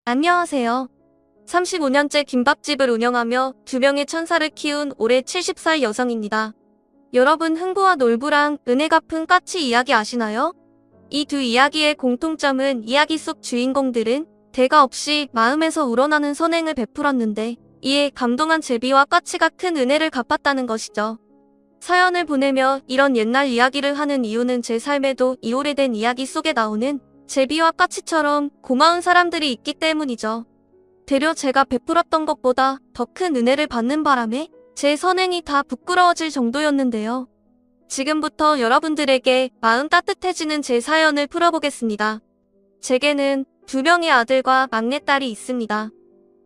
안녕하세요. 35년째 김밥집을 운영하며 두 명의 천사를 키운 올해 70살 여성입니다. 여러분 흥부와 놀부랑 은혜 갚은 까치 이야기 아시나요? 이 두 이야기의 공통점은 이야기 속 주인공들은 대가 없이 마음에서 우러나는 선행을 베풀었는데 이에 감동한 제비와 까치가 큰 은혜를 갚았다는 것이죠. 사연을 보내며 이런 옛날 이야기를 하는 이유는 제 삶에도 이 오래된 이야기 속에 나오는 제비와 까치처럼 고마운 사람들이 있기 때문이죠. 되려 제가 베풀었던 것보다 더 큰 은혜를 받는 바람에 제 선행이 다 부끄러워질 정도였는데요. 지금부터 여러분들에게 마음 따뜻해지는 제 사연을 풀어보겠습니다. 제게는 두 명의 아들과 막내딸이 있습니다.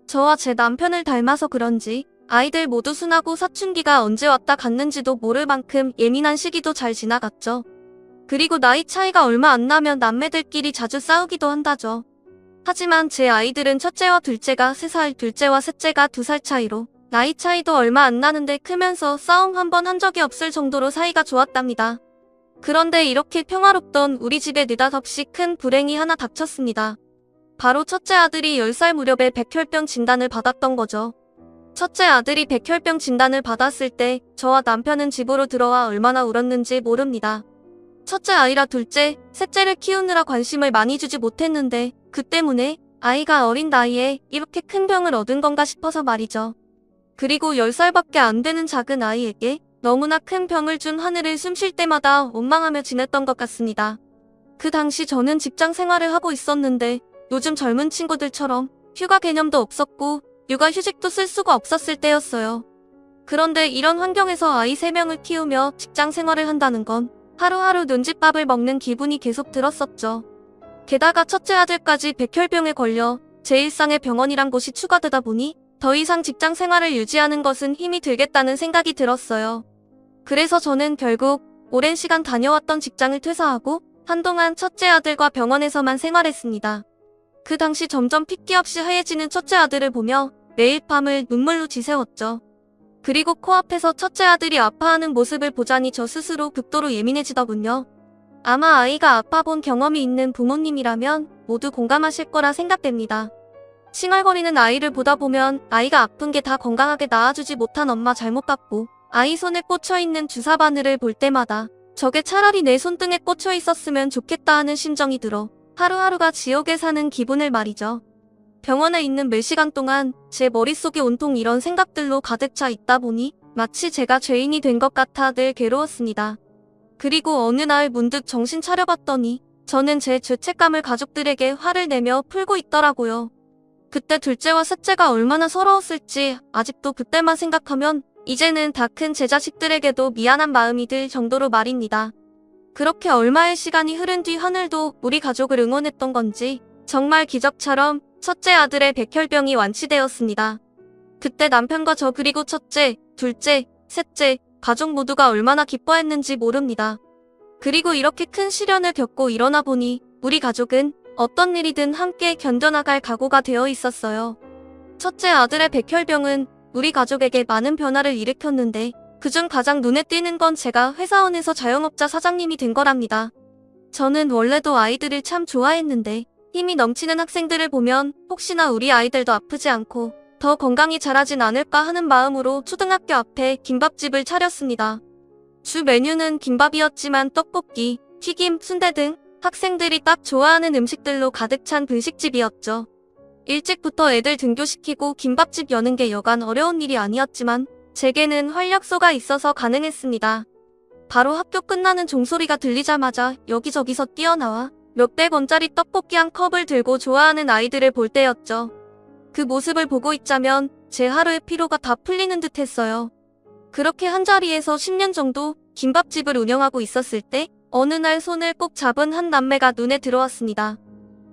저와 제 남편을 닮아서 그런지 아이들 모두 순하고 사춘기가 언제 왔다 갔는지도 모를 만큼 예민한 시기도 잘 지나갔죠. 그리고 나이 차이가 얼마 안 나면 남매들끼리 자주 싸우기도 한다죠. 하지만 제 아이들은 첫째와 둘째가 3살, 둘째와 셋째가 2살 차이로 나이 차이도 얼마 안 나는데 크면서 싸움 한 번 한 적이 없을 정도로 사이가 좋았답니다. 그런데 이렇게 평화롭던 우리 집에 느닷없이 큰 불행이 하나 닥쳤습니다. 바로 첫째 아들이 10살 무렵에 백혈병 진단을 받았던 거죠. 첫째 아들이 백혈병 진단을 받았을 때 저와 남편은 집으로 들어와 얼마나 울었는지 모릅니다. 첫째 아이라 둘째, 셋째를 키우느라 관심을 많이 주지 못했는데 그 때문에 아이가 어린 나이에 이렇게 큰 병을 얻은 건가 싶어서 말이죠. 그리고 10살밖에 안 되는 작은 아이에게 너무나 큰 병을 준 하늘을 숨쉴 때마다 원망하며 지냈던 것 같습니다. 그 당시 저는 직장 생활을 하고 있었는데 요즘 젊은 친구들처럼 휴가 개념도 없었고 육아휴직도 쓸 수가 없었을 때였어요. 그런데 이런 환경에서 아이 3명을 키우며 직장 생활을 한다는 건 하루하루 눈칫밥을 먹는 기분이 계속 들었었죠. 게다가 첫째 아들까지 백혈병에 걸려 제 일상에 병원이란 곳이 추가되다 보니 더 이상 직장 생활을 유지하는 것은 힘이 들겠다는 생각이 들었어요. 그래서 저는 결국 오랜 시간 다녀왔던 직장을 퇴사하고 한동안 첫째 아들과 병원에서만 생활했습니다. 그 당시 점점 핏기 없이 하얘지는 첫째 아들을 보며 매일 밤을 눈물로 지새웠죠. 그리고 코앞에서 첫째 아들이 아파하는 모습을 보자니 저 스스로 극도로 예민해지더군요. 아마 아이가 아파본 경험이 있는 부모님이라면 모두 공감하실 거라 생각됩니다. 칭얼거리는 아이를 보다 보면 아이가 아픈 게 다 건강하게 나아주지 못한 엄마 잘못 같고 아이 손에 꽂혀있는 주사 바늘을 볼 때마다 저게 차라리 내 손등에 꽂혀 있었으면 좋겠다 하는 심정이 들어 하루하루가 지옥에 사는 기분을 말이죠. 병원에 있는 몇 시간 동안 제 머릿속이 온통 이런 생각들로 가득 차 있다 보니 마치 제가 죄인이 된 것 같아 늘 괴로웠습니다. 그리고 어느 날 문득 정신 차려봤더니 저는 제 죄책감을 가족들에게 화를 내며 풀고 있더라고요. 그때 둘째와 셋째가 얼마나 서러웠을지 아직도 그때만 생각하면 이제는 다 큰 제 자식들에게도 미안한 마음이 들 정도로 말입니다. 그렇게 얼마의 시간이 흐른 뒤 하늘도 우리 가족을 응원했던 건지 정말 기적처럼 첫째 아들의 백혈병이 완치되었습니다. 그때 남편과 저 그리고 첫째, 둘째, 셋째, 가족 모두가 얼마나 기뻐했는지 모릅니다. 그리고 이렇게 큰 시련을 겪고 일어나 보니 우리 가족은 어떤 일이든 함께 견뎌나갈 각오가 되어 있었어요. 첫째 아들의 백혈병은 우리 가족에게 많은 변화를 일으켰는데 그중 가장 눈에 띄는 건 제가 회사원에서 자영업자 사장님이 된 거랍니다. 저는 원래도 아이들을 참 좋아했는데 힘이 넘치는 학생들을 보면 혹시나 우리 아이들도 아프지 않고 더 건강히 자라진 않을까 하는 마음으로 초등학교 앞에 김밥집을 차렸습니다. 주 메뉴는 김밥이었지만 떡볶이, 튀김, 순대 등 학생들이 딱 좋아하는 음식들로 가득 찬 분식집이었죠. 일찍부터 애들 등교시키고 김밥집 여는 게 여간 어려운 일이 아니었지만 제게는 활력소가 있어서 가능했습니다. 바로 학교 끝나는 종소리가 들리자마자 여기저기서 뛰어나와 몇백 원짜리 떡볶이 한 컵을 들고 좋아하는 아이들을 볼 때였죠. 그 모습을 보고 있자면 제 하루의 피로가 다 풀리는 듯 했어요. 그렇게 한자리에서 10년 정도 김밥집을 운영하고 있었을 때 어느 날 손을 꼭 잡은 한 남매가 눈에 들어왔습니다.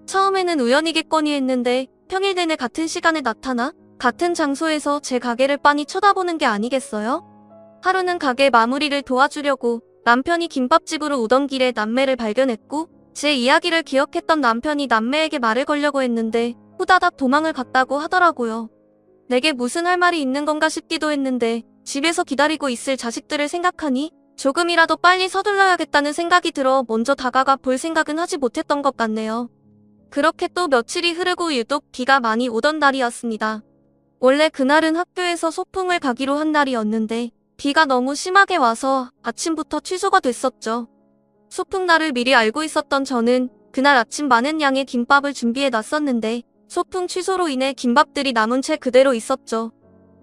처음에는 우연이겠거니 했는데 평일 내내 같은 시간에 나타나 같은 장소에서 제 가게를 빤히 쳐다보는 게 아니겠어요? 하루는 가게 마무리를 도와주려고 남편이 김밥집으로 오던 길에 남매를 발견했고 제 이야기를 기억했던 남편이 남매에게 말을 걸려고 했는데 후다닥 도망을 갔다고 하더라고요. 내게 무슨 할 말이 있는 건가 싶기도 했는데 집에서 기다리고 있을 자식들을 생각하니 조금이라도 빨리 서둘러야겠다는 생각이 들어 먼저 다가가 볼 생각은 하지 못했던 것 같네요. 그렇게 또 며칠이 흐르고 유독 비가 많이 오던 날이었습니다. 원래 그날은 학교에서 소풍을 가기로 한 날이었는데 비가 너무 심하게 와서 아침부터 취소가 됐었죠. 소풍 날을 미리 알고 있었던 저는 그날 아침 많은 양의 김밥을 준비해 놨었는데 소풍 취소로 인해 김밥들이 남은 채 그대로 있었죠.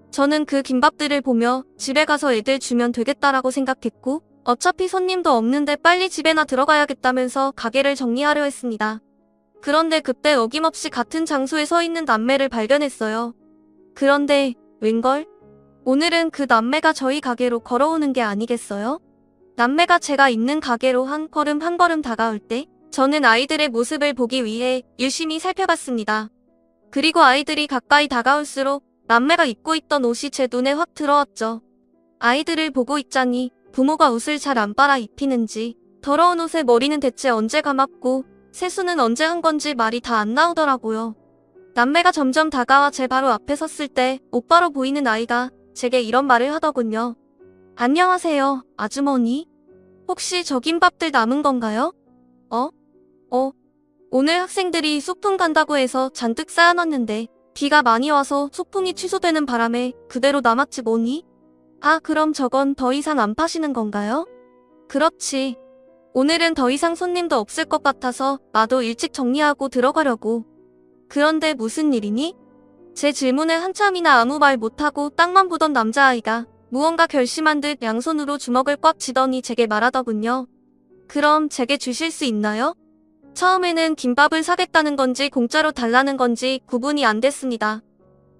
저는 그 김밥들을 보며 집에 가서 애들 주면 되겠다라고 생각했고 어차피 손님도 없는데 빨리 집에나 들어가야겠다면서 가게를 정리하려 했습니다. 그런데 그때 어김없이 같은 장소에 서 있는 남매를 발견했어요. 그런데 웬걸? 오늘은 그 남매가 저희 가게로 걸어오는 게 아니겠어요? 남매가 제가 있는 가게로 한 걸음 다가올 때 저는 아이들의 모습을 보기 위해 유심히 살펴봤습니다. 그리고 아이들이 가까이 다가올수록 남매가 입고 있던 옷이 제 눈에 확 들어왔죠. 아이들을 보고 있자니 부모가 옷을 잘 안 빨아 입히는지 더러운 옷에 머리는 대체 언제 감았고 세수는 언제 한 건지 말이 다 안 나오더라고요. 남매가 점점 다가와 제 바로 앞에 섰을 때 오빠로 보이는 아이가 제게 이런 말을 하더군요. 안녕하세요, 아주머니. 혹시 저 김밥들 남은 건가요? 오늘 학생들이 소풍 간다고 해서 잔뜩 쌓아놨는데 비가 많이 와서 소풍이 취소되는 바람에 그대로 남았지 뭐니? 아, 그럼 저건 더 이상 안 파시는 건가요? 그렇지. 오늘은 더 이상 손님도 없을 것 같아서 나도 일찍 정리하고 들어가려고. 그런데 무슨 일이니? 제 질문에 한참이나 아무 말 못하고 땅만 보던 남자아이가 무언가 결심한 듯 양손으로 주먹을 꽉 쥐더니 제게 말하더군요. 그럼 제게 주실 수 있나요? 처음에는 김밥을 사겠다는 건지 공짜로 달라는 건지 구분이 안 됐습니다.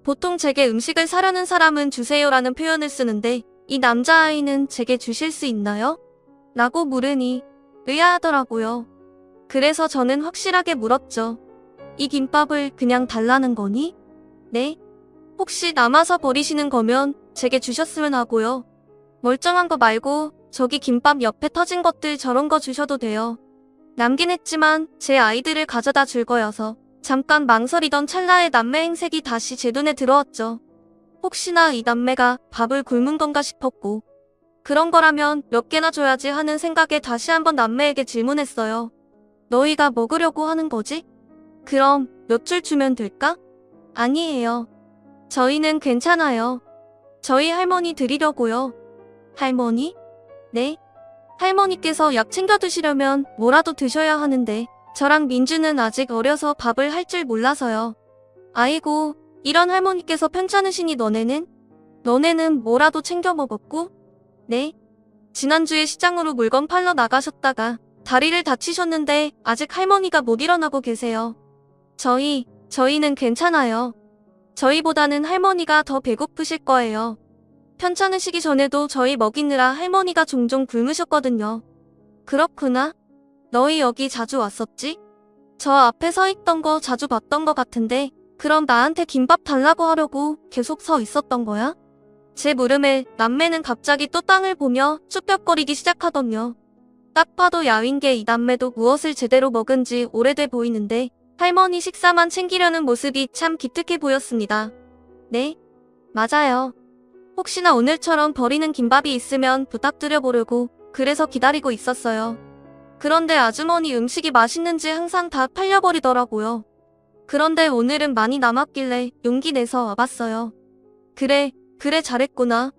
보통 제게 음식을 사려는 사람은 주세요라는 표현을 쓰는데 이 남자아이는 제게 주실 수 있나요? 라고 물으니 의아하더라고요. 그래서 저는 확실하게 물었죠. 이 김밥을 그냥 달라는 거니? 네? 혹시 남아서 버리시는 거면 제게 주셨으면 하고요. 멀쩡한 거 말고 저기 김밥 옆에 터진 것들 저런 거 주셔도 돼요. 남긴 했지만 제 아이들을 가져다 줄 거여서 잠깐 망설이던 찰나에 남매 행색이 다시 제 눈에 들어왔죠. 혹시나 이 남매가 밥을 굶은 건가 싶었고 그런 거라면 몇 개나 줘야지 하는 생각에 다시 한번 남매에게 질문했어요. 너희가 먹으려고 하는 거지? 그럼 몇 줄 주면 될까? 아니에요. 저희는 괜찮아요. 저희 할머니 드리려고요. 할머니? 네? 할머니께서 약 챙겨 드시려면 뭐라도 드셔야 하는데 저랑 민주는 아직 어려서 밥을 할 줄 몰라서요. 아이고, 이런 할머니께서 편찮으시니 너네는 뭐라도 챙겨 먹었고? 네? 지난주에 시장으로 물건 팔러 나가셨다가 다리를 다치셨는데 아직 할머니가 못 일어나고 계세요. 저희는 괜찮아요. 저희보다는 할머니가 더 배고프실 거예요. 편찮으시기 전에도 저희 먹이느라 할머니가 종종 굶으셨거든요. 그렇구나. 너희 여기 자주 왔었지? 저 앞에 서 있던 거 자주 봤던 것 같은데 그럼 나한테 김밥 달라고 하려고 계속 서 있었던 거야? 제 물음에 남매는 갑자기 또 땅을 보며 쭈뼛거리기 시작하더군요. 딱 봐도 야윈 게 이 남매도 무엇을 제대로 먹은 지 오래돼 보이는데 할머니 식사만 챙기려는 모습이 참 기특해 보였습니다. 네? 맞아요. 혹시나 오늘처럼 버리는 김밥이 있으면 부탁드려보려고 그래서 기다리고 있었어요. 그런데 아주머니 음식이 맛있는지 항상 다 팔려버리더라고요. 그런데 오늘은 많이 남았길래 용기 내서 와봤어요. 그래 잘했구나.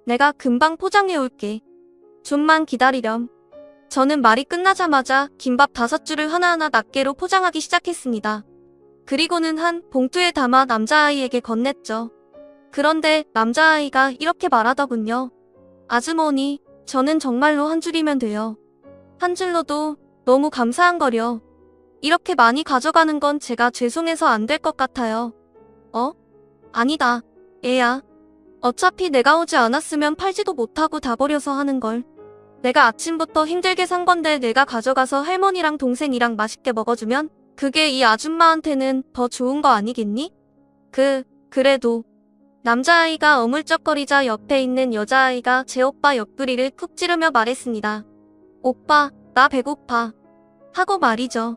내가 금방 포장해 올게. 좀만 기다리렴. 저는 말이 끝나자마자 김밥 5줄을 하나하나 낱개로 포장하기 시작했습니다. 그리고는 한 봉투에 담아 남자아이에게 건넸죠. 그런데 남자아이가 이렇게 말하더군요. 아주머니, 저는 정말로 한 줄이면 돼요. 한 줄로도 너무 감사한 거려. 이렇게 많이 가져가는 건 제가 죄송해서 안 될 것 같아요. 아니다, 애야. 어차피 내가 오지 않았으면 팔지도 못하고 다 버려서 하는 걸. 내가 아침부터 힘들게 산 건데 내가 가져가서 할머니랑 동생이랑 맛있게 먹어주면 그게 이 아줌마한테는 더 좋은 거 아니겠니? 그래도. 남자아이가 어물쩍거리자 옆에 있는 여자아이가 제 오빠 옆구리를 쿡 찌르며 말했습니다. 오빠, 나 배고파. 하고 말이죠.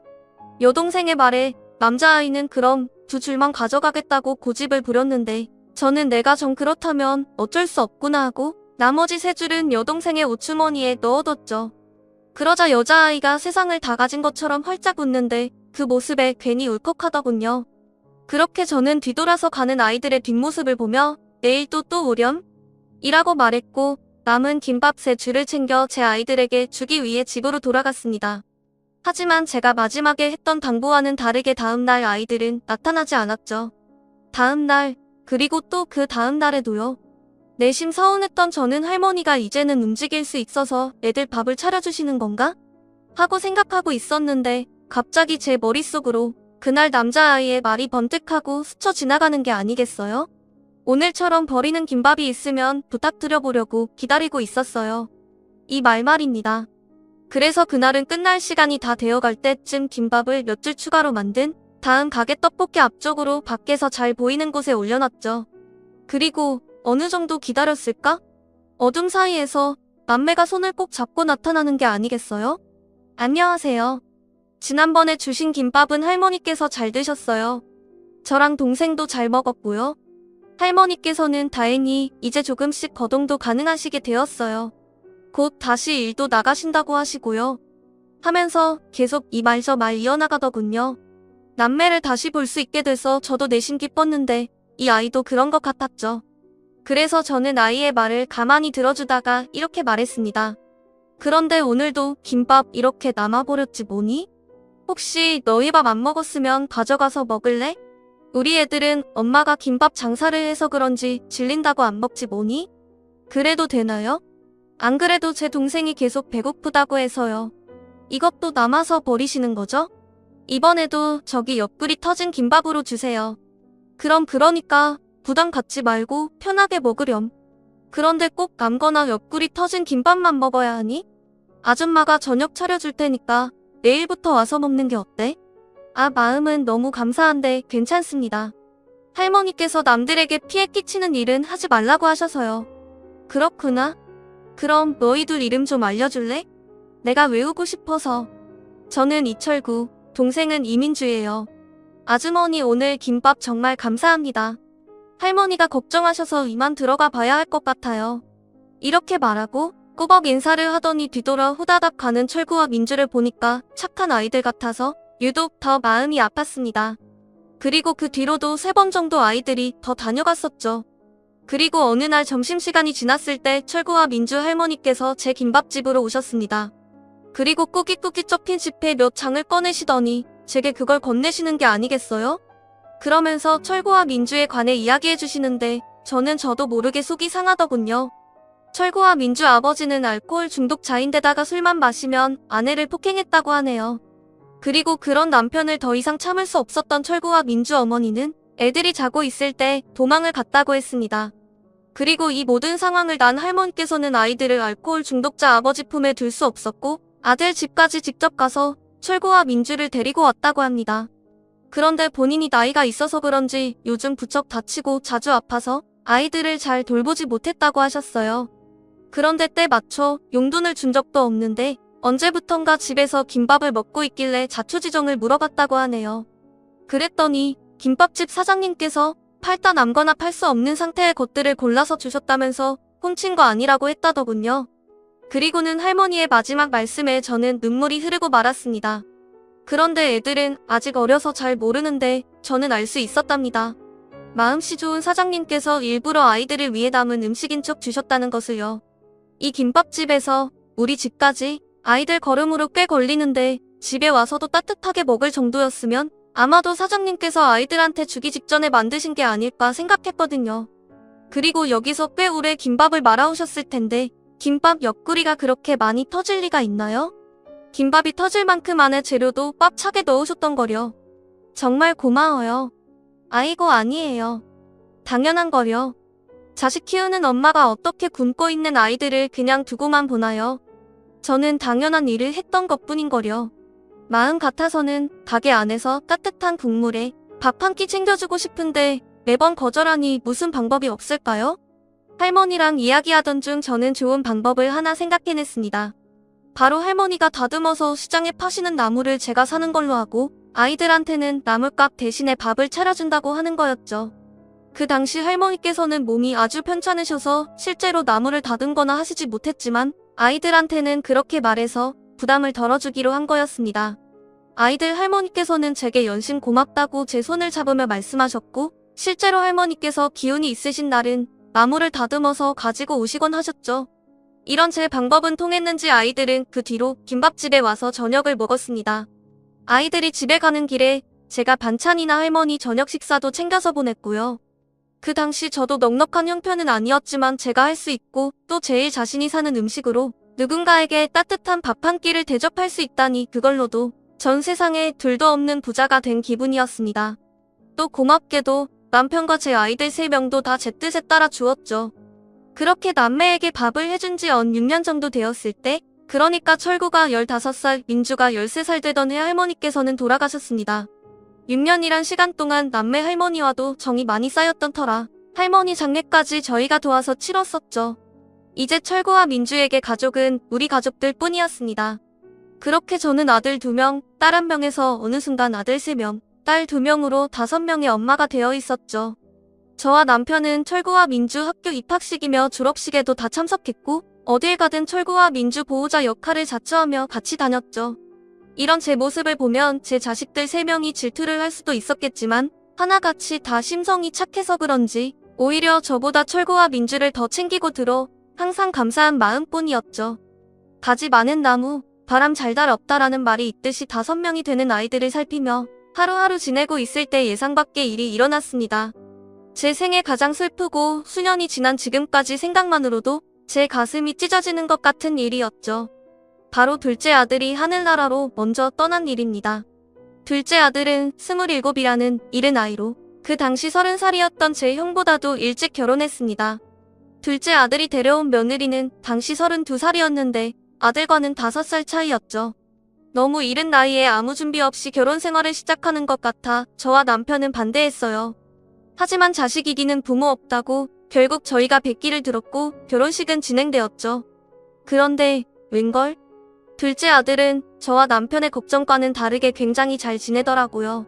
여동생의 말에 남자아이는 그럼 2줄만 가져가겠다고 고집을 부렸는데 저는 내가 정 그렇다면 어쩔 수 없구나 하고 나머지 3줄은 여동생의 옷주머니에 넣어뒀죠. 그러자 여자아이가 세상을 다 가진 것처럼 활짝 웃는데 그 모습에 괜히 울컥하더군요. 그렇게 저는 뒤돌아서 가는 아이들의 뒷모습을 보며 내일 또 오렴? 이라고 말했고 남은 김밥 3줄을 챙겨 제 아이들에게 주기 위해 집으로 돌아갔습니다. 하지만 제가 마지막에 했던 당부와는 다르게 다음날 아이들은 나타나지 않았죠. 다음날, 그리고 또 그 다음날에도요. 내심 서운했던 저는 할머니가 이제는 움직일 수 있어서 애들 밥을 차려주시는 건가? 하고 생각하고 있었는데 갑자기 제 머릿속으로 그날 남자아이의 말이 번뜩하고 스쳐 지나가는 게 아니겠어요? 오늘처럼 버리는 김밥이 있으면 부탁드려보려고 기다리고 있었어요. 이 말입니다. 그래서 그날은 끝날 시간이 다 되어갈 때쯤 김밥을 몇 줄 추가로 만든 다음 가게 떡볶이 앞쪽으로 밖에서 잘 보이는 곳에 올려놨죠. 그리고 어느 정도 기다렸을까? 어둠 사이에서 남매가 손을 꼭 잡고 나타나는 게 아니겠어요? 안녕하세요. 지난번에 주신 김밥은 할머니께서 잘 드셨어요. 저랑 동생도 잘 먹었고요. 할머니께서는 다행히 이제 조금씩 거동도 가능하시게 되었어요. 곧 다시 일도 나가신다고 하시고요. 하면서 계속 이 말 저 말 이어나가더군요. 남매를 다시 볼 수 있게 돼서 저도 내심 기뻤는데 이 아이도 그런 것 같았죠. 그래서 저는 아이의 말을 가만히 들어주다가 이렇게 말했습니다. 그런데 오늘도 김밥 이렇게 남아버렸지 뭐니? 혹시 너희 밥 안 먹었으면 가져가서 먹을래? 우리 애들은 엄마가 김밥 장사를 해서 그런지 질린다고 안 먹지 뭐니? 그래도 되나요? 안 그래도 제 동생이 계속 배고프다고 해서요. 이것도 남아서 버리시는 거죠? 이번에도 저기 옆구리 터진 김밥으로 주세요. 그러니까 부담 갖지 말고 편하게 먹으렴. 그런데 꼭 남거나 옆구리 터진 김밥만 먹어야 하니? 아줌마가 저녁 차려줄 테니까 내일부터 와서 먹는 게 어때? 마음은 너무 감사한데 괜찮습니다. 할머니께서 남들에게 피해 끼치는 일은 하지 말라고 하셔서요. 그렇구나. 그럼 너희들 이름 좀 알려줄래? 내가 외우고 싶어서. 저는 이철구, 동생은 이민주예요. 아주머니 오늘 김밥 정말 감사합니다. 할머니가 걱정하셔서 이만 들어가 봐야 할 것 같아요. 이렇게 말하고 꾸벅 인사를 하더니 뒤돌아 후다닥 가는 철구와 민주를 보니까 착한 아이들 같아서 유독 더 마음이 아팠습니다. 그리고 그 뒤로도 3번 정도 아이들이 더 다녀갔었죠. 그리고 어느 날 점심시간이 지났을 때 철구와 민주 할머니께서 제 김밥집으로 오셨습니다. 그리고 꾸깃꾸깃 접힌 지폐 몇 장을 꺼내시더니 제게 그걸 건네시는 게 아니겠어요? 그러면서 철구와 민주에 관해 이야기해주시는데 저도 모르게 속이 상하더군요. 철구와 민주 아버지는 알코올 중독자인데다가 술만 마시면 아내를 폭행했다고 하네요. 그리고 그런 남편을 더 이상 참을 수 없었던 철구와 민주 어머니는 애들이 자고 있을 때 도망을 갔다고 했습니다. 그리고 이 모든 상황을 난 할머니께서는 아이들을 알코올 중독자 아버지 품에 둘 수 없었고 아들 집까지 직접 가서 철구와 민주를 데리고 왔다고 합니다. 그런데 본인이 나이가 있어서 그런지 요즘 부쩍 다치고 자주 아파서 아이들을 잘 돌보지 못했다고 하셨어요. 그런데 때 맞춰 용돈을 준 적도 없는데 언제부턴가 집에서 김밥을 먹고 있길래 자초지종을 물어봤다고 하네요. 그랬더니 김밥집 사장님께서 팔다 남거나 팔 수 없는 상태의 것들을 골라서 주셨다면서 훔친 거 아니라고 했다더군요. 그리고는 할머니의 마지막 말씀에 저는 눈물이 흐르고 말았습니다. 그런데 애들은 아직 어려서 잘 모르는데 저는 알 수 있었답니다. 마음씨 좋은 사장님께서 일부러 아이들을 위해 담은 음식인 척 주셨다는 것을요. 이 김밥집에서 우리 집까지 아이들 걸음으로 꽤 걸리는데 집에 와서도 따뜻하게 먹을 정도였으면 아마도 사장님께서 아이들한테 주기 직전에 만드신 게 아닐까 생각했거든요. 그리고 여기서 꽤 오래 김밥을 말아오셨을 텐데 김밥 옆구리가 그렇게 많이 터질 리가 있나요? 김밥이 터질 만큼 안에 재료도 꽉 차게 넣으셨던 거려. 정말 고마워요. 아이고 아니에요. 당연한 거려. 자식 키우는 엄마가 어떻게 굶고 있는 아이들을 그냥 두고만 보나요? 저는 당연한 일을 했던 것뿐인 거려. 마음 같아서는 가게 안에서 따뜻한 국물에 밥 한 끼 챙겨주고 싶은데 매번 거절하니 무슨 방법이 없을까요? 할머니랑 이야기하던 중 저는 좋은 방법을 하나 생각해냈습니다. 바로 할머니가 다듬어서 시장에 파시는 나물을 제가 사는 걸로 하고 아이들한테는 나물값 대신에 밥을 차려준다고 하는 거였죠. 그 당시 할머니께서는 몸이 아주 편찮으셔서 실제로 나물을 다듬거나 하시지 못했지만 아이들한테는 그렇게 말해서 부담을 덜어주기로 한 거였습니다. 아이들 할머니께서는 제게 연신 고맙다고 제 손을 잡으며 말씀하셨고, 실제로 할머니께서 기운이 있으신 날은 나무를 다듬어서 가지고 오시곤 하셨죠. 이런 제 방법은 통했는지 아이들은 그 뒤로 김밥집에 와서 저녁을 먹었습니다. 아이들이 집에 가는 길에 제가 반찬이나 할머니 저녁 식사도 챙겨서 보냈고요. 그 당시 저도 넉넉한 형편은 아니었지만 제가 할 수 있고 또 제일 자신이 사는 음식으로 누군가에게 따뜻한 밥 한 끼를 대접할 수 있다니 그걸로도 전 세상에 둘도 없는 부자가 된 기분이었습니다. 또 고맙게도 남편과 제 아이들 3명도 다 제 뜻에 따라 주었죠. 그렇게 남매에게 밥을 해준 지 연 6년 정도 되었을 때, 그러니까 철구가 15살, 민주가 13살 되던 해 할머니께서는 돌아가셨습니다. 6년이란 시간 동안 남매 할머니와도 정이 많이 쌓였던 터라 할머니 장례까지 저희가 도와서 치렀었죠. 이제 철구와 민주에게 가족은 우리 가족들 뿐이었습니다. 그렇게 저는 아들 2명, 딸 1명에서 어느 순간 아들 3명, 딸 2명으로 5명의 엄마가 되어 있었죠. 저와 남편은 철구와 민주 학교 입학식이며 졸업식에도 다 참석했고 어딜 가든 철구와 민주 보호자 역할을 자처하며 같이 다녔죠. 이런 제 모습을 보면 제 자식들 3명이 질투를 할 수도 있었겠지만 하나같이 다 심성이 착해서 그런지 오히려 저보다 철구와 민주를 더 챙기고 들어 항상 감사한 마음뿐이었죠. 가지 많은 나무, 바람 잘 달 없다라는 말이 있듯이 5명이 되는 아이들을 살피며 하루하루 지내고 있을 때 예상 밖의 일이 일어났습니다. 제 생애 가장 슬프고 수년이 지난 지금까지 생각만으로도 제 가슴이 찢어지는 것 같은 일이었죠. 바로 둘째 아들이 하늘나라로 먼저 떠난 일입니다. 둘째 아들은 27이라는 이른 나이로 그 당시 30살이었던 제 형보다도 일찍 결혼했습니다. 둘째 아들이 데려온 며느리는 당시 32살이었는데 아들과는 5살 차이였죠. 너무 이른 나이에 아무 준비 없이 결혼 생활을 시작하는 것 같아 저와 남편은 반대했어요. 하지만 자식 이기는 부모 없다고 결국 저희가 백기를 들었고 결혼식은 진행되었죠. 그런데 웬걸? 둘째 아들은 저와 남편의 걱정과는 다르게 굉장히 잘 지내더라고요.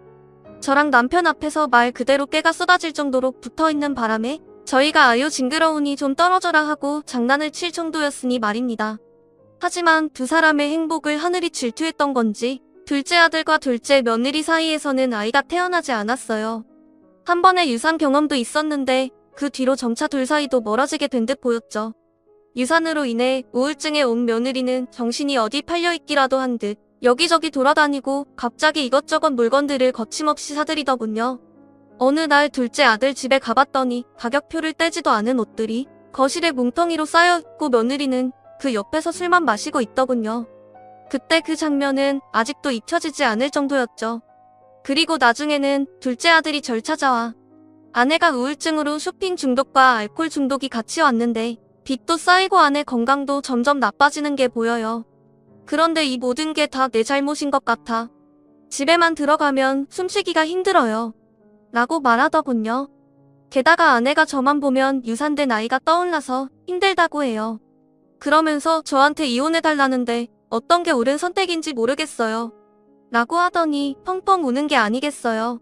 저랑 남편 앞에서 말 그대로 깨가 쏟아질 정도로 붙어있는 바람에 저희가 아유 징그러우니 좀 떨어져라 하고 장난을 칠 정도였으니 말입니다. 하지만 두 사람의 행복을 하늘이 질투했던 건지 둘째 아들과 둘째 며느리 사이에서는 아이가 태어나지 않았어요. 한 번의 유산 경험도 있었는데 그 뒤로 점차 둘 사이도 멀어지게 된 듯 보였죠. 유산으로 인해 우울증에 온 며느리는 정신이 어디 팔려있기라도 한 듯 여기저기 돌아다니고 갑자기 이것저것 물건들을 거침없이 사들이더군요. 어느 날 둘째 아들 집에 가봤더니 가격표를 떼지도 않은 옷들이 거실에 뭉텅이로 쌓여있고 며느리는 그 옆에서 술만 마시고 있더군요. 그때 그 장면은 아직도 잊혀지지 않을 정도였죠. 그리고 나중에는 둘째 아들이 절 찾아와 아내가 우울증으로 쇼핑 중독과 알코올 중독이 같이 왔는데 빚도 쌓이고 아내 건강도 점점 나빠지는 게 보여요. 그런데 이 모든 게 다 내 잘못인 것 같아. 집에만 들어가면 숨쉬기가 힘들어요. 라고 말하더군요. 게다가 아내가 저만 보면 유산된 아이가 떠올라서 힘들다고 해요. 그러면서 저한테 이혼해달라는데 어떤 게 옳은 선택인지 모르겠어요. 라고 하더니 펑펑 우는 게 아니겠어요.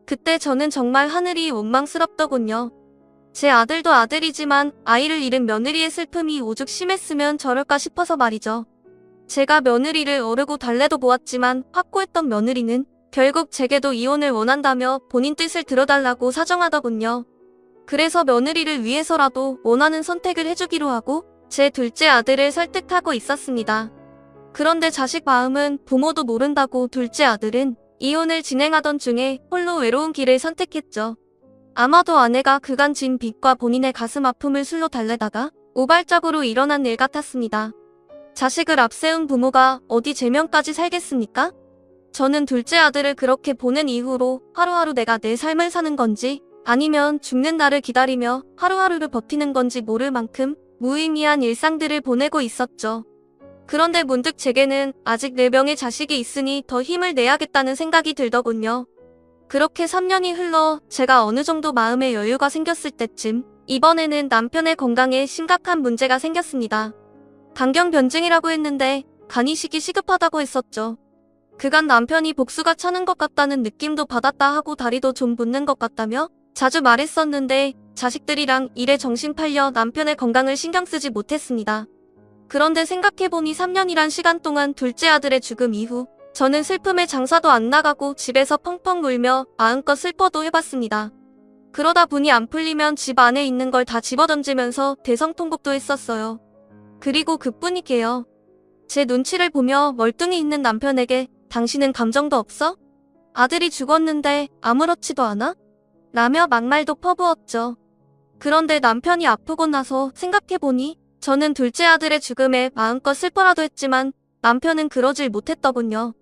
그때 저는 정말 하늘이 원망스럽더군요. 제 아들도 아들이지만 아이를 잃은 며느리의 슬픔이 오죽 심했으면 저럴까 싶어서 말이죠. 제가 며느리를 어르고 달래도 보았지만 확고했던 며느리는 결국 제게도 이혼을 원한다며 본인 뜻을 들어달라고 사정하더군요. 그래서 며느리를 위해서라도 원하는 선택을 해주기로 하고 제 둘째 아들을 설득하고 있었습니다. 그런데 자식 마음은 부모도 모른다고 둘째 아들은 이혼을 진행하던 중에 홀로 외로운 길을 선택했죠. 아마도 아내가 그간 진 빚과 본인의 가슴 아픔을 술로 달래다가 우발적으로 일어난 일 같았습니다. 자식을 앞세운 부모가 어디 제명까지 살겠습니까? 저는 둘째 아들을 그렇게 보낸 이후로 하루하루 내가 내 삶을 사는 건지 아니면 죽는 날을 기다리며 하루하루를 버티는 건지 모를 만큼 무의미한 일상들을 보내고 있었죠. 그런데 문득 제게는 아직 4명의 자식이 있으니 더 힘을 내야겠다는 생각이 들더군요. 그렇게 3년이 흘러 제가 어느 정도 마음의 여유가 생겼을 때쯤 이번에는 남편의 건강에 심각한 문제가 생겼습니다. 간경변증이라고 했는데 간이식이 시급하다고 했었죠. 그간 남편이 복수가 차는 것 같다는 느낌도 받았다 하고 다리도 좀 붓는 것 같다며 자주 말했었는데 자식들이랑 일에 정신 팔려 남편의 건강을 신경 쓰지 못했습니다. 그런데 생각해보니 3년이란 시간 동안 둘째 아들의 죽음 이후 저는 슬픔에 장사도 안 나가고 집에서 펑펑 울며 마음껏 슬퍼도 해봤습니다. 그러다 보니 안 풀리면 집 안에 있는 걸 다 집어던지면서 대성통곡도 했었어요. 그리고 그뿐이게요. 제 눈치를 보며 멀뚱히 있는 남편에게 당신은 감정도 없어? 아들이 죽었는데 아무렇지도 않아? 라며 막말도 퍼부었죠. 그런데 남편이 아프고 나서 생각해보니 저는 둘째 아들의 죽음에 마음껏 슬퍼라도 했지만 남편은 그러질 못했더군요.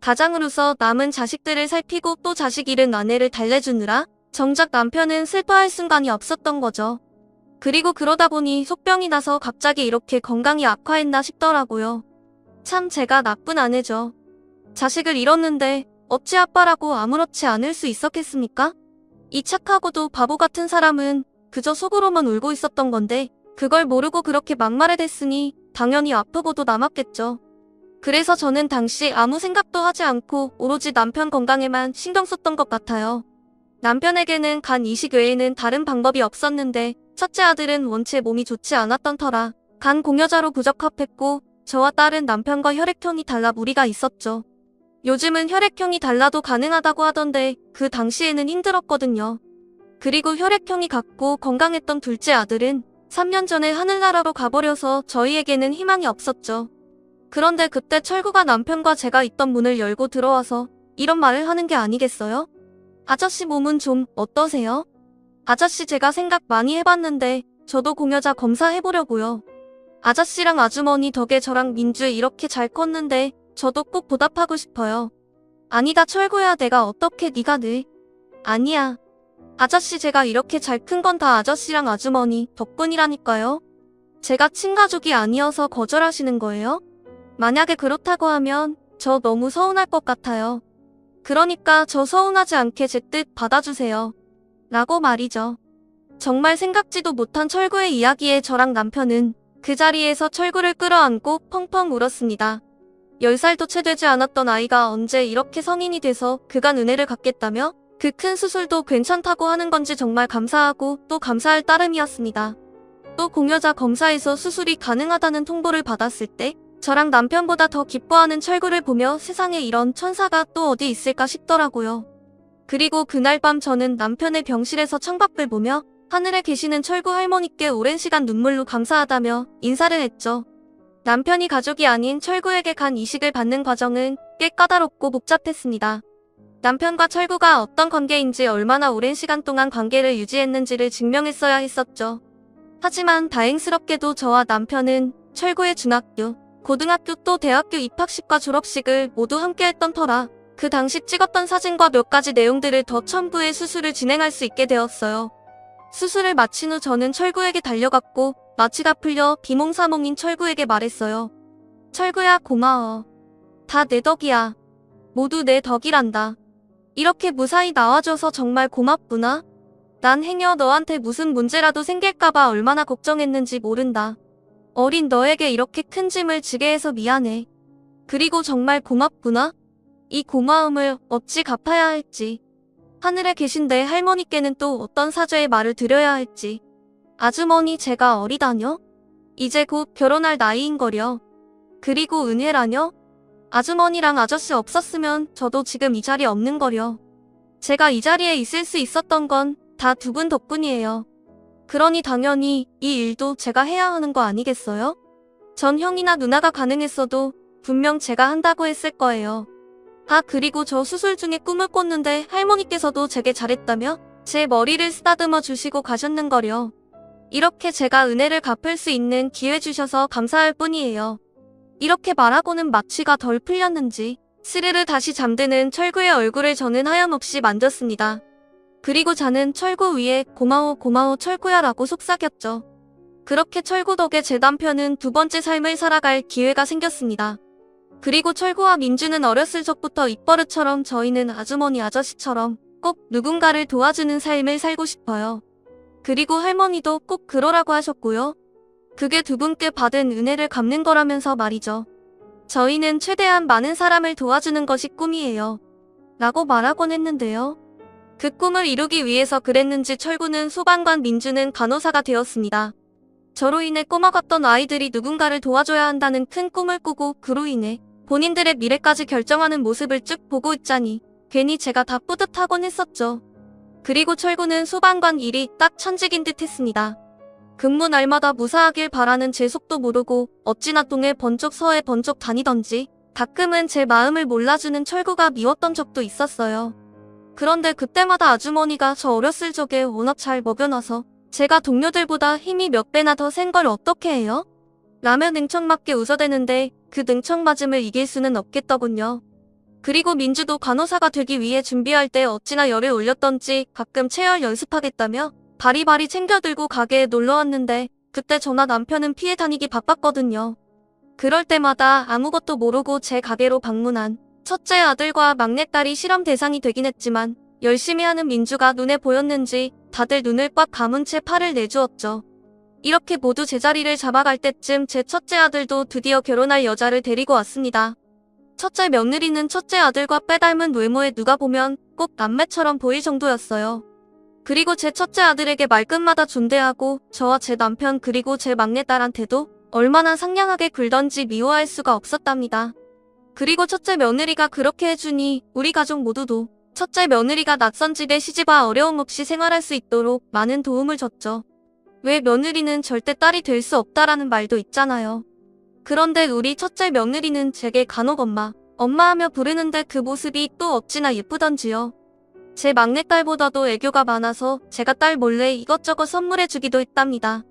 가장으로서 남은 자식들을 살피고 또 자식 잃은 아내를 달래주느라 정작 남편은 슬퍼할 순간이 없었던 거죠. 그리고 그러다 보니 속병이 나서 갑자기 이렇게 건강이 악화했나 싶더라고요. 참 제가 나쁜 아내죠. 자식을 잃었는데 어찌 아빠라고 아무렇지 않을 수 있었겠습니까? 이 착하고도 바보 같은 사람은 그저 속으로만 울고 있었던 건데 그걸 모르고 그렇게 막말을 했으니 당연히 아프고도 남았겠죠. 그래서 저는 당시 아무 생각도 하지 않고 오로지 남편 건강에만 신경 썼던 것 같아요. 남편에게는 간 이식 외에는 다른 방법이 없었는데 첫째 아들은 원체 몸이 좋지 않았던 터라 간 공여자로 부적합했고 저와 딸은 남편과 혈액형이 달라 무리가 있었죠. 요즘은 혈액형이 달라도 가능하다고 하던데 그 당시에는 힘들었거든요. 그리고 혈액형이 같고 건강했던 둘째 아들은 3년 전에 하늘나라로 가버려서 저희에게는 희망이 없었죠. 그런데 그때 철구가 남편과 제가 있던 문을 열고 들어와서 이런 말을 하는 게 아니겠어요? 아저씨 몸은 좀 어떠세요? 아저씨 제가 생각 많이 해봤는데 저도 공여자 검사해보려고요. 아저씨랑 아주머니 덕에 저랑 민주 이렇게 잘 컸는데 저도 꼭 보답하고 싶어요. 아니다 철구야 내가 어떻게 네가 늘. 아니야. 아저씨 제가 이렇게 잘 큰 건 다 아저씨랑 아주머니 덕분이라니까요. 제가 친가족이 아니어서 거절하시는 거예요? 만약에 그렇다고 하면 저 너무 서운할 것 같아요. 그러니까 저 서운하지 않게 제 뜻 받아주세요. 라고 말이죠. 정말 생각지도 못한 철구의 이야기에 저랑 남편은 그 자리에서 철구를 끌어안고 펑펑 울었습니다. 10살도 채 되지 않았던 아이가 언제 이렇게 성인이 돼서 그간 은혜를 갚겠다며 그 큰 수술도 괜찮다고 하는 건지 정말 감사하고 또 감사할 따름이었습니다. 또 공여자 검사에서 수술이 가능하다는 통보를 받았을 때 저랑 남편보다 더 기뻐하는 철구를 보며 세상에 이런 천사가 또 어디 있을까 싶더라고요. 그리고 그날 밤 저는 남편의 병실에서 창밖을 보며 하늘에 계시는 철구 할머니께 오랜 시간 눈물로 감사하다며 인사를 했죠. 남편이 가족이 아닌 철구에게 간 이식을 받는 과정은 꽤 까다롭고 복잡했습니다. 남편과 철구가 어떤 관계인지 얼마나 오랜 시간 동안 관계를 유지했는지를 증명했어야 했었죠. 하지만 다행스럽게도 저와 남편은 철구의 중학교, 고등학교 또 대학교 입학식과 졸업식을 모두 함께 했던 터라 그 당시 찍었던 사진과 몇 가지 내용들을 더 첨부해 수술을 진행할 수 있게 되었어요. 수술을 마친 후 저는 철구에게 달려갔고 마취가 풀려 비몽사몽인 철구에게 말했어요. 철구야 고마워. 다 내 덕이야. 모두 내 덕이란다. 이렇게 무사히 나와줘서 정말 고맙구나. 난 행여 너한테 무슨 문제라도 생길까봐 얼마나 걱정했는지 모른다. 어린 너에게 이렇게 큰 짐을 지게 해서 미안해. 그리고 정말 고맙구나. 이 고마움을 어찌 갚아야 할지. 하늘에 계신 내 할머니께는 또 어떤 사죄의 말을 드려야 할지. 아주머니 제가 어리다뇨? 이제 곧 결혼할 나이인거려. 그리고 은혜라뇨? 아주머니랑 아저씨 없었으면 저도 지금 이 자리에 없는거려. 제가 이 자리에 있을 수 있었던 건 다 두 분 덕분이에요. 그러니 당연히 이 일도 제가 해야 하는 거 아니겠어요? 전 형이나 누나가 가능했어도 분명 제가 한다고 했을 거예요. 아 그리고 저 수술 중에 꿈을 꿨는데 할머니께서도 제게 잘했다며 제 머리를 쓰다듬어 주시고 가셨는거려. 이렇게 제가 은혜를 갚을 수 있는 기회 주셔서 감사할 뿐이에요. 이렇게 말하고는 마취가 덜 풀렸는지 스르르 다시 잠드는 철구의 얼굴을 저는 하염없이 만졌습니다. 그리고 자는 철구 위에 고마워 고마워 철구야 라고 속삭였죠. 그렇게 철구 덕에 제 남편은 두 번째 삶을 살아갈 기회가 생겼습니다. 그리고 철구와 민주는 어렸을 적부터 입버릇처럼 저희는 아주머니 아저씨처럼 꼭 누군가를 도와주는 삶을 살고 싶어요. 그리고 할머니도 꼭 그러라고 하셨고요. 그게 두 분께 받은 은혜를 갚는 거라면서 말이죠. 저희는 최대한 많은 사람을 도와주는 것이 꿈이에요. 라고 말하곤 했는데요. 그 꿈을 이루기 위해서 그랬는지 철구는 소방관 민주는 간호사가 되었습니다. 저로 인해 꼬마같던 아이들이 누군가를 도와줘야 한다는 큰 꿈을 꾸고 그로 인해 본인들의 미래까지 결정하는 모습을 쭉 보고 있자니 괜히 제가 다 뿌듯하곤 했었죠. 그리고 철구는 소방관 일이 딱 천직인 듯 했습니다. 근무 날마다 무사하길 바라는 제 속도 모르고 어찌나 동해 번쩍 서해 번쩍 다니던지 가끔은 제 마음을 몰라주는 철구가 미웠던 적도 있었어요. 그런데 그때마다 아주머니가 저 어렸을 적에 워낙 잘 먹여놔서 제가 동료들보다 힘이 몇 배나 더 센 걸 어떻게 해요? 라며 능청맞게 웃어대는데 그 능청맞음을 이길 수는 없겠더군요. 그리고 민주도 간호사가 되기 위해 준비할 때 어찌나 열을 올렸던지 가끔 체열 연습하겠다며 바리바리 챙겨들고 가게에 놀러왔는데 그때 저나 남편은 피해 다니기 바빴거든요. 그럴 때마다 아무것도 모르고 제 가게로 방문한 첫째 아들과 막내딸이 실험 대상이 되긴 했지만 열심히 하는 민주가 눈에 보였는지 다들 눈을 꽉 감은 채 팔을 내주었죠. 이렇게 모두 제자리를 잡아갈 때쯤 제 첫째 아들도 드디어 결혼할 여자를 데리고 왔습니다. 첫째 며느리는 첫째 아들과 빼닮은 외모에 누가 보면 꼭 남매처럼 보일 정도였어요. 그리고 제 첫째 아들에게 말끝마다 존대하고 저와 제 남편 그리고 제 막내딸한테도 얼마나 상냥하게 굴던지 미워할 수가 없었답니다. 그리고 첫째 며느리가 그렇게 해주니 우리 가족 모두도 첫째 며느리가 낯선 집에 시집와 어려움 없이 생활할 수 있도록 많은 도움을 줬죠. 왜 며느리는 절대 딸이 될 수 없다라는 말도 있잖아요. 그런데 우리 첫째 며느리는 제게 간혹 엄마, 엄마하며 부르는데 그 모습이 또 어찌나 예쁘던지요. 제 막내딸보다도 애교가 많아서 제가 딸 몰래 이것저것 선물해주기도 했답니다.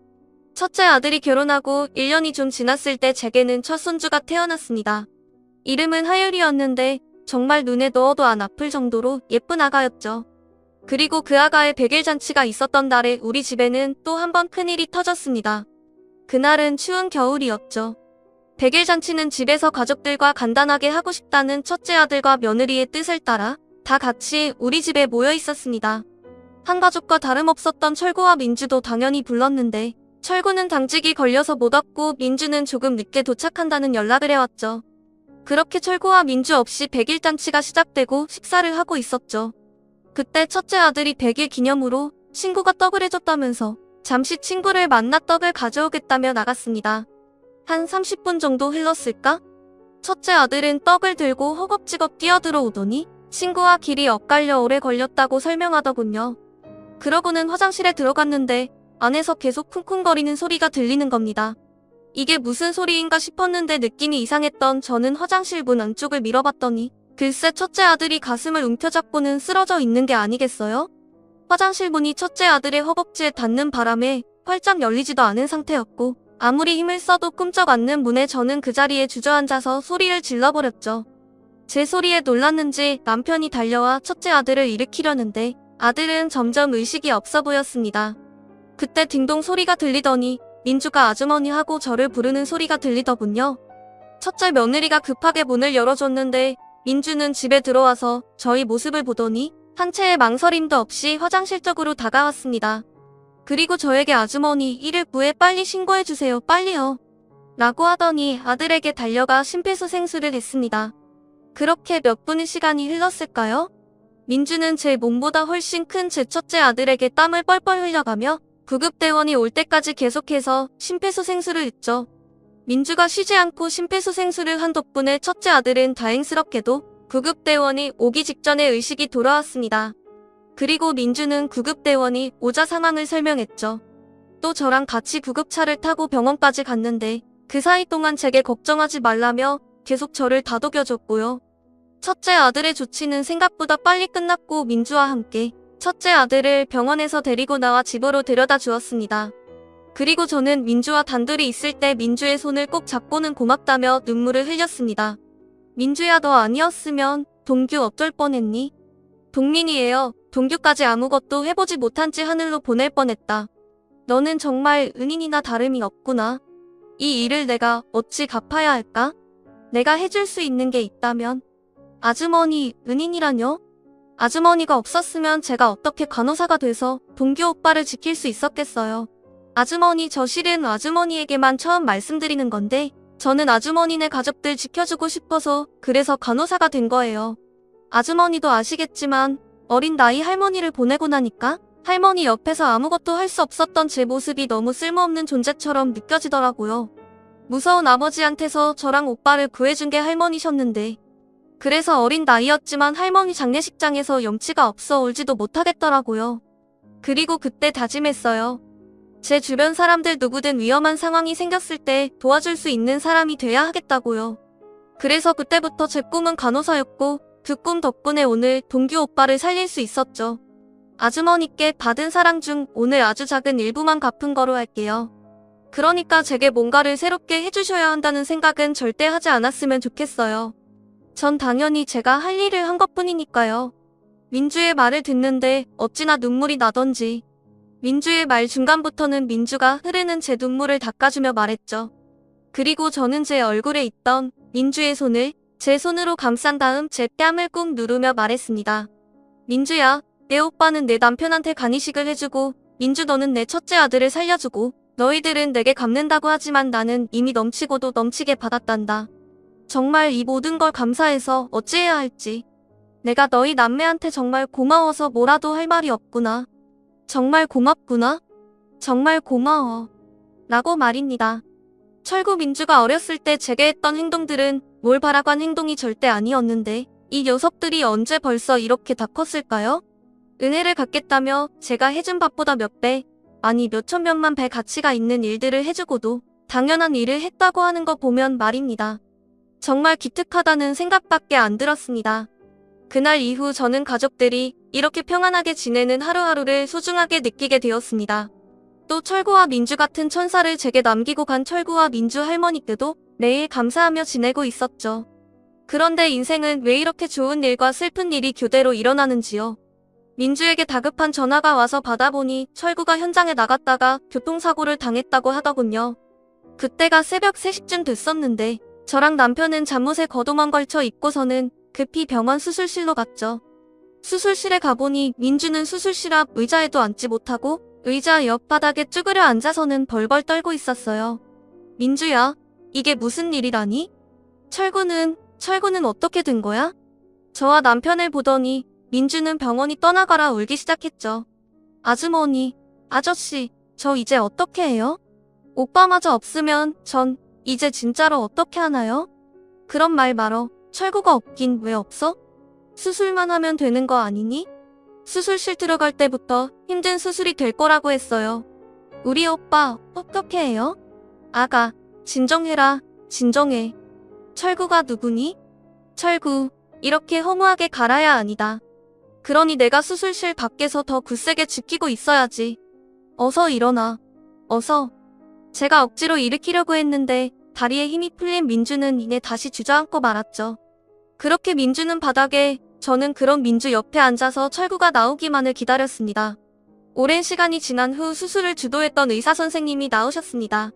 첫째 아들이 결혼하고 1년이 좀 지났을 때 제게는 첫 손주가 태어났습니다. 이름은 하율이었는데 정말 눈에 넣어도 안 아플 정도로 예쁜 아가였죠. 그리고 그 아가의 100일 잔치가 있었던 날에 우리 집에는 또 한 번 큰일이 터졌습니다. 그날은 추운 겨울이었죠. 100일 잔치는 집에서 가족들과 간단하게 하고 싶다는 첫째 아들과 며느리의 뜻을 따라 다 같이 우리 집에 모여 있었습니다. 한 가족과 다름없었던 철구와 민주도 당연히 불렀는데 철구는 당직이 걸려서 못 왔고 민주는 조금 늦게 도착한다는 연락을 해왔죠. 그렇게 철구와 민주 없이 100일 잔치가 시작되고 식사를 하고 있었죠. 그때 첫째 아들이 100일 기념으로 친구가 떡을 해줬다면서 잠시 친구를 만나 떡을 가져오겠다며 나갔습니다. 한 30분 정도 흘렀을까? 첫째 아들은 떡을 들고 허겁지겁 뛰어들어오더니 친구와 길이 엇갈려 오래 걸렸다고 설명하더군요. 그러고는 화장실에 들어갔는데 안에서 계속 쿵쿵거리는 소리가 들리는 겁니다. 이게 무슨 소리인가 싶었는데 느낌이 이상했던 저는 화장실 문 안쪽을 밀어봤더니 글쎄 첫째 아들이 가슴을 움켜잡고는 쓰러져 있는 게 아니겠어요? 화장실 문이 첫째 아들의 허벅지에 닿는 바람에 활짝 열리지도 않은 상태였고 아무리 힘을 써도 꼼짝 않는 문에 저는 그 자리에 주저앉아서 소리를 질러버렸죠. 제 소리에 놀랐는지 남편이 달려와 첫째 아들을 일으키려는데 아들은 점점 의식이 없어 보였습니다. 그때 딩동 소리가 들리더니 민주가 아주머니하고 저를 부르는 소리가 들리더군요. 첫째 며느리가 급하게 문을 열어줬는데 민주는 집에 들어와서 저희 모습을 보더니 한 채의 망설임도 없이 화장실 쪽으로 다가왔습니다. 그리고 저에게 아주머니 119에 빨리 신고해주세요. 빨리요. 라고 하더니 아들에게 달려가 심폐소생술을 했습니다. 그렇게 몇 분의 시간이 흘렀을까요? 민주는 제 몸보다 훨씬 큰 제 첫째 아들에게 땀을 뻘뻘 흘려가며 구급대원이 올 때까지 계속해서 심폐소생술을 했죠. 민주가 쉬지 않고 심폐소생술을 한 덕분에 첫째 아들은 다행스럽게도 구급대원이 오기 직전에 의식이 돌아왔습니다. 그리고 민주는 구급대원이 오자 상황을 설명했죠. 또 저랑 같이 구급차를 타고 병원까지 갔는데 그 사이 동안 제게 걱정하지 말라며 계속 저를 다독여줬고요. 첫째 아들의 조치는 생각보다 빨리 끝났고 민주와 함께 첫째 아들을 병원에서 데리고 나와 집으로 데려다 주었습니다. 그리고 저는 민주와 단둘이 있을 때 민주의 손을 꼭 잡고는 고맙다며 눈물을 흘렸습니다. 민주야, 너 아니었으면 동규 어쩔 뻔했니? 동민이에요. 동규까지 아무것도 해보지 못한 채 하늘로 보낼 뻔했다. 너는 정말 은인이나 다름이 없구나. 이 일을 내가 어찌 갚아야 할까? 내가 해줄 수 있는 게 있다면. 아주머니, 은인이라뇨? 아주머니가 없었으면 제가 어떻게 간호사가 돼서 동규 오빠를 지킬 수 있었겠어요. 아주머니, 저 실은 아주머니에게만 처음 말씀드리는 건데 저는 아주머니네 가족들 지켜주고 싶어서 그래서 간호사가 된 거예요. 아주머니도 아시겠지만 어린 나이 할머니를 보내고 나니까 할머니 옆에서 아무것도 할 수 없었던 제 모습이 너무 쓸모없는 존재처럼 느껴지더라고요. 무서운 아버지한테서 저랑 오빠를 구해준 게 할머니셨는데 그래서 어린 나이였지만 할머니 장례식장에서 염치가 없어 울지도 못하겠더라고요. 그리고 그때 다짐했어요. 제 주변 사람들 누구든 위험한 상황이 생겼을 때 도와줄 수 있는 사람이 돼야 하겠다고요. 그래서 그때부터 제 꿈은 간호사였고 그 꿈 덕분에 오늘 동규 오빠를 살릴 수 있었죠. 아주머니께 받은 사랑 중 오늘 아주 작은 일부만 갚은 거로 할게요. 그러니까 제게 뭔가를 새롭게 해주셔야 한다는 생각은 절대 하지 않았으면 좋겠어요. 전 당연히 제가 할 일을 한 것뿐이니까요. 민주의 말을 듣는데 어찌나 눈물이 나던지. 민주의 말 중간부터는 민주가 흐르는 제 눈물을 닦아주며 말했죠. 그리고 저는 제 얼굴에 있던 민주의 손을 제 손으로 감싼 다음 제 뺨을 꾹 누르며 말했습니다. 민주야, 내 오빠는 내 남편한테 간이식을 해주고 민주 너는 내 첫째 아들을 살려주고 너희들은 내게 갚는다고 하지만 나는 이미 넘치고도 넘치게 받았단다. 정말 이 모든 걸 감사해서 어찌해야 할지. 내가 너희 남매한테 정말 고마워서 뭐라도 할 말이 없구나. 정말 고맙구나. 정말 고마워. 라고 말입니다. 철구 민주가 어렸을 때 제게 했던 행동들은 뭘 바라고 한 행동이 절대 아니었는데 이 녀석들이 언제 벌써 이렇게 다 컸을까요? 은혜를 갚겠다며 제가 해준 밥보다 몇 배, 아니 몇천 몇만 배 가치가 있는 일들을 해주고도 당연한 일을 했다고 하는 거 보면 말입니다. 정말 기특하다는 생각밖에 안 들었습니다. 그날 이후 저는 가족들이 이렇게 평안하게 지내는 하루하루를 소중하게 느끼게 되었습니다. 또 철구와 민주 같은 천사를 제게 남기고 간 철구와 민주 할머니께도 매일 감사하며 지내고 있었죠. 그런데 인생은 왜 이렇게 좋은 일과 슬픈 일이 교대로 일어나는지요. 민주에게 다급한 전화가 와서 받아보니 철구가 현장에 나갔다가 교통사고를 당했다고 하더군요. 그때가 새벽 3시쯤 됐었는데 저랑 남편은 잠옷에 겉옷만 걸쳐 입고서는 급히 병원 수술실로 갔죠. 수술실에 가보니 민주는 수술실 앞 의자에도 앉지 못하고 의자 옆 바닥에 쭈그려 앉아서는 벌벌 떨고 있었어요. 민주야, 이게 무슨 일이라니? 철구는 어떻게 된 거야? 저와 남편을 보더니 민주는 병원이 떠나가라 울기 시작했죠. 아주머니, 아저씨, 저 이제 어떻게 해요? 오빠마저 없으면 전 이제 진짜로 어떻게 하나요? 그런 말 말어. 철구가 없긴 왜 없어? 수술만 하면 되는 거 아니니? 수술실 들어갈 때부터 힘든 수술이 될 거라고 했어요. 우리 오빠 어떻게 해요? 아가, 진정해라, 진정해. 철구가 누구니? 철구, 이렇게 허무하게 갈아야 아니다. 그러니 내가 수술실 밖에서 더 굳세게 지키고 있어야지. 어서 일어나. 어서. 제가 억지로 일으키려고 했는데 다리에 힘이 풀린 민주는 이내 다시 주저앉고 말았죠. 그렇게 민주는 바닥에, 저는 그런 민주 옆에 앉아서 철구가 나오기만을 기다렸습니다. 오랜 시간이 지난 후 수술을 주도했던 의사 선생님이 나오셨습니다.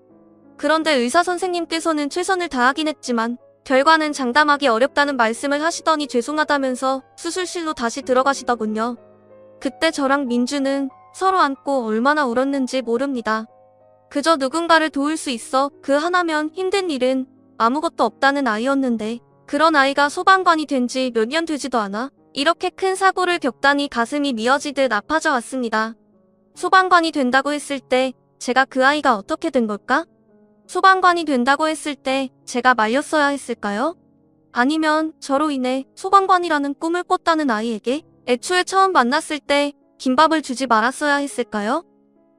그런데 의사 선생님께서는 최선을 다하긴 했지만 결과는 장담하기 어렵다는 말씀을 하시더니 죄송하다면서 수술실로 다시 들어가시더군요. 그때 저랑 민주는 서로 안고 얼마나 울었는지 모릅니다. 그저 누군가를 도울 수 있어 그 하나면 힘든 일은 아무것도 없다는 아이였는데 그런 아이가 소방관이 된 지 몇 년 되지도 않아 이렇게 큰 사고를 겪다니 가슴이 미어지듯 아파져 왔습니다. 소방관이 된다고 했을 때 제가 그 아이가 어떻게 된 걸까? 소방관이 된다고 했을 때 제가 말렸어야 했을까요? 아니면 저로 인해 소방관이라는 꿈을 꿨다는 아이에게 애초에 처음 만났을 때 김밥을 주지 말았어야 했을까요?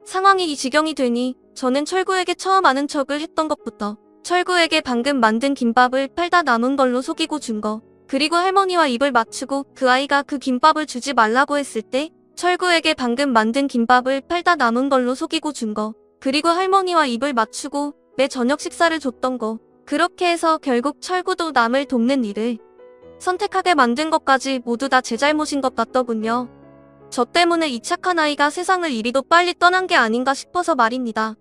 상황이 이 지경이 되니 저는 철구에게 처음 아는 척을 했던 것부터 철구에게 방금 만든 김밥을 팔다 남은 걸로 속이고 준 거, 그리고 할머니와 입을 맞추고 그 아이가 그 김밥을 주지 말라고 했을 때 철구에게 방금 만든 김밥을 팔다 남은 걸로 속이고 준 거, 그리고 할머니와 입을 맞추고 내 저녁 식사를 줬던 거, 그렇게 해서 결국 철구도 남을 돕는 일을 선택하게 만든 것까지 모두 다 제 잘못인 것 같더군요. 저 때문에 이 착한 아이가 세상을 이리도 빨리 떠난 게 아닌가 싶어서 말입니다.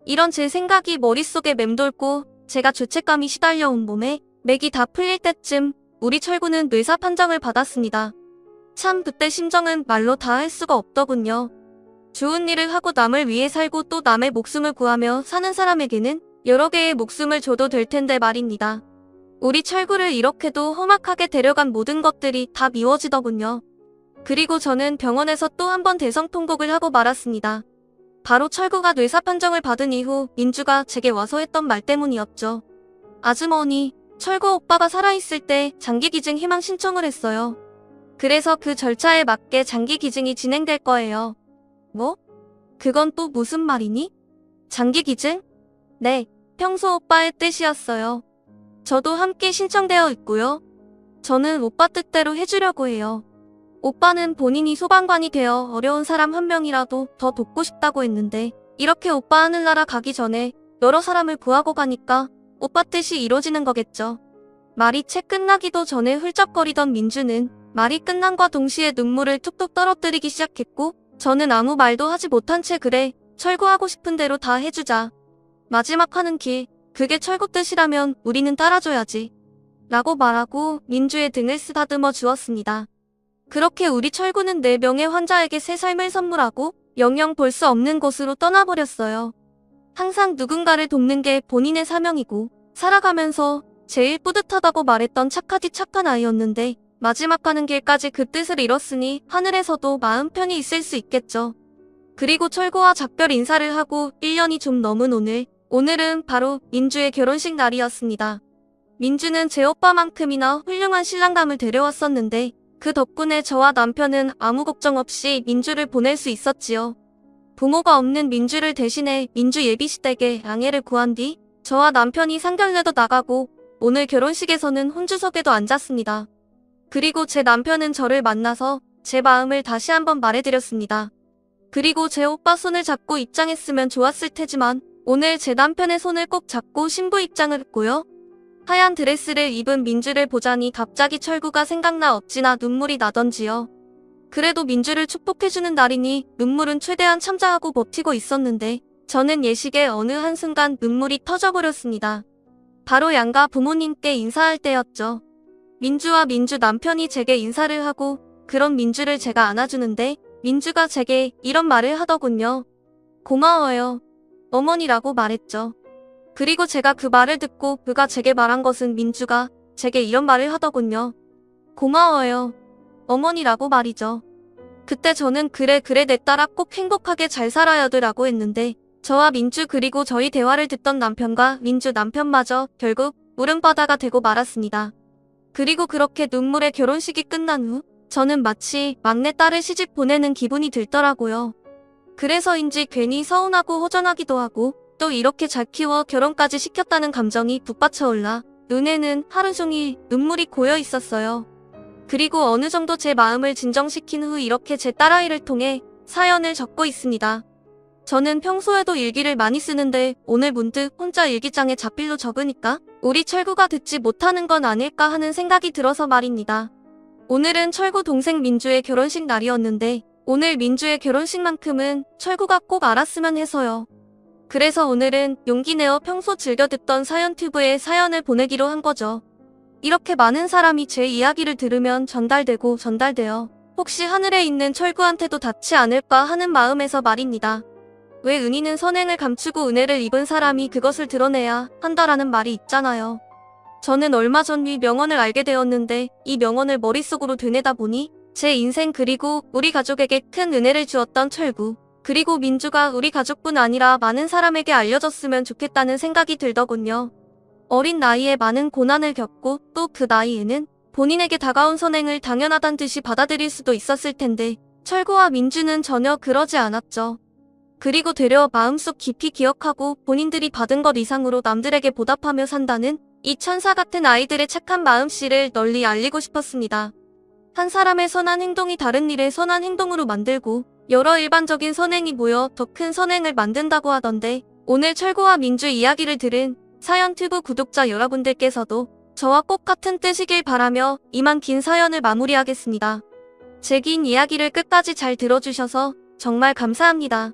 이런 제 생각이 머릿속에 맴돌고 제가 죄책감이 시달려온 몸에 맥이 다 풀릴 때쯤 우리 철구는 뇌사 판정을 받았습니다. 참 그때 심정은 말로 다 할 수가 없더군요. 좋은 일을 하고 남을 위해 살고 또 남의 목숨을 구하며 사는 사람에게는 여러 개의 목숨을 줘도 될 텐데 말입니다. 우리 철구를 이렇게도 험악하게 데려간 모든 것들이 다 미워지더군요. 그리고 저는 병원에서 또 한 번 대성통곡을 하고 말았습니다. 바로 철구가 뇌사 판정을 받은 이후 민주가 제게 와서 했던 말 때문이었죠. 아주머니, 철구 오빠가 살아있을 때 장기기증 희망 신청을 했어요. 그래서 그 절차에 맞게 장기기증이 진행될 거예요. 뭐? 그건 또 무슨 말이니? 장기기증? 네, 평소 오빠의 뜻이었어요. 저도 함께 신청되어 있고요. 저는 오빠 뜻대로 해주려고 해요. 오빠는 본인이 소방관이 되어 어려운 사람 한 명이라도 더 돕고 싶다고 했는데 이렇게 오빠 하늘나라 가기 전에 여러 사람을 구하고 가니까 오빠 뜻이 이루어지는 거겠죠. 말이 채 끝나기도 전에 훌쩍거리던 민주는 말이 끝남과 동시에 눈물을 툭툭 떨어뜨리기 시작했고 저는 아무 말도 하지 못한 채 그래, 철구하고 싶은 대로 다 해주자. 마지막 하는 길, 그게 철구 뜻이라면 우리는 따라줘야지. 라고 말하고 민주의 등을 쓰다듬어 주었습니다. 그렇게 우리 철구는 4명의 환자에게 새 삶을 선물하고 영영 볼 수 없는 곳으로 떠나버렸어요. 항상 누군가를 돕는 게 본인의 사명이고 살아가면서 제일 뿌듯하다고 말했던 착하디 착한 아이였는데 마지막 가는 길까지 그 뜻을 이뤘으니 하늘에서도 마음 편히 있을 수 있겠죠. 그리고 철구와 작별 인사를 하고 1년이 좀 넘은 오늘은 바로 민주의 결혼식 날이었습니다. 민주는 제 오빠만큼이나 훌륭한 신랑감을 데려왔었는데 그 덕분에 저와 남편은 아무 걱정 없이 민주를 보낼 수 있었지요. 부모가 없는 민주를 대신해 민주 예비시댁에 양해를 구한 뒤 저와 남편이 상견례도 나가고 오늘 결혼식에서는 혼주석에도 앉았습니다. 그리고 제 남편은 저를 만나서 제 마음을 다시 한번 말해드렸습니다. 그리고 제 오빠 손을 잡고 입장했으면 좋았을 테지만 오늘 제 남편의 손을 꼭 잡고 신부 입장을 했고요. 하얀 드레스를 입은 민주를 보자니 갑자기 철구가 생각나 어찌나 눈물이 나던지요. 그래도 민주를 축복해주는 날이니 눈물은 최대한 참자하고 버티고 있었는데 저는 예식의 어느 한순간 눈물이 터져버렸습니다. 바로 양가 부모님께 인사할 때였죠. 민주와 민주 남편이 제게 인사를 하고 그런 민주를 제가 안아주는데 민주가 제게 이런 말을 하더군요. 고마워요. 어머니라고 말했죠. 그리고 제가 그 말을 듣고 그가 제게 말한 것은 민주가 제게 이런 말을 하더군요. 고마워요. 어머니라고 말이죠. 그때 저는 그래 내 딸아 꼭 행복하게 잘 살아야되라고 했는데 저와 민주 그리고 저희 대화를 듣던 남편과 민주 남편마저 결국 울음바다가 되고 말았습니다. 그리고 그렇게 눈물의 결혼식이 끝난 후 저는 마치 막내딸을 시집 보내는 기분이 들더라고요. 그래서인지 괜히 서운하고 허전하기도 하고 또 이렇게 잘 키워 결혼까지 시켰다는 감정이 북받쳐올라 눈에는 하루 종일 눈물이 고여 있었어요. 그리고 어느 정도 제 마음을 진정시킨 후 이렇게 제 딸아이를 통해 사연을 적고 있습니다. 저는 평소에도 일기를 많이 쓰는데 오늘 문득 혼자 일기장에 자필로 적으니까 우리 철구가 듣지 못하는 건 아닐까 하는 생각이 들어서 말입니다. 오늘은 철구 동생 민주의 결혼식 날이었는데 오늘 민주의 결혼식만큼은 철구가 꼭 알았으면 해서요. 그래서 오늘은 용기 내어 평소 즐겨 듣던 사연튜브에 사연을 보내기로 한 거죠. 이렇게 많은 사람이 제 이야기를 들으면 전달되어 혹시 하늘에 있는 철구한테도 닿지 않을까 하는 마음에서 말입니다. 왜 은희는 선행을 감추고 은혜를 입은 사람이 그것을 드러내야 한다라는 말이 있잖아요. 저는 얼마 전 이 명언을 알게 되었는데 이 명언을 머릿속으로 되뇌다 보니 제 인생 그리고 우리 가족에게 큰 은혜를 주었던 철구 그리고 민주가 우리 가족뿐 아니라 많은 사람에게 알려졌으면 좋겠다는 생각이 들더군요. 어린 나이에 많은 고난을 겪고 또 그 나이에는 본인에게 다가온 선행을 당연하단 듯이 받아들일 수도 있었을 텐데 철구와 민주는 전혀 그러지 않았죠. 그리고 되려 마음속 깊이 기억하고 본인들이 받은 것 이상으로 남들에게 보답하며 산다는 이 천사 같은 아이들의 착한 마음씨를 널리 알리고 싶었습니다. 한 사람의 선한 행동이 다른 일의 선한 행동으로 만들고 여러 일반적인 선행이 모여 더 큰 선행을 만든다고 하던데 오늘 철구와 민주 이야기를 들은 사연튜브 구독자 여러분들께서도 저와 꼭 같은 뜻이길 바라며 이만 긴 사연을 마무리하겠습니다. 제 긴 이야기를 끝까지 잘 들어주셔서 정말 감사합니다.